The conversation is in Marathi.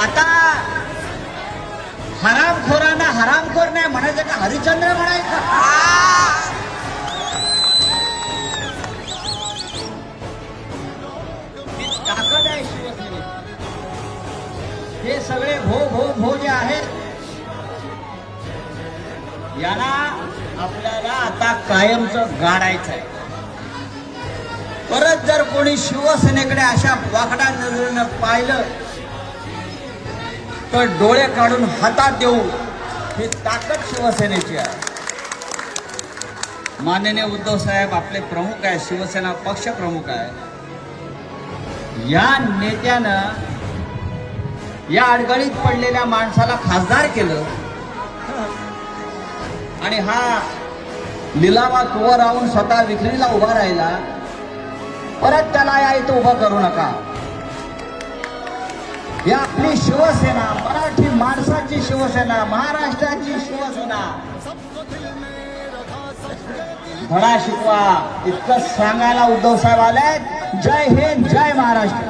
आता हरामखोरांना हरामखोर नाही म्हणायचं का हरिश्चंद्र म्हणायचं? ही ताकद आहे शिवसेनेची. हे सगळे भो भो भो जे आहेत यांना आपल्याला आता कायमचं गाडायचं आहे. परत जर कोणी शिवसेनेकडे अशा वाकड्या नजरेनं पाहिलं तर डोळे काढून हातात देऊ, ही ताकद शिवसेनेची आहे. माननीय उद्धव साहेब आपले प्रमुख आहे, शिवसेना पक्ष प्रमुख आहे. या नेत्यानं या अडगळीत पडलेल्या माणसाला खासदार केलं आणि हा लिलावात उभं राहून स्वतः विक्रीला उभा राहिला. परत त्याला या इथं उभं करू नका. ही आपली शिवसेना, मराठी माणसाची शिवसेना, महाराष्ट्राची शिवसेना. धडा शिकवा इतकं सांगायला उद्धव साहेब आले. जय हिंद, जय महाराष्ट्र.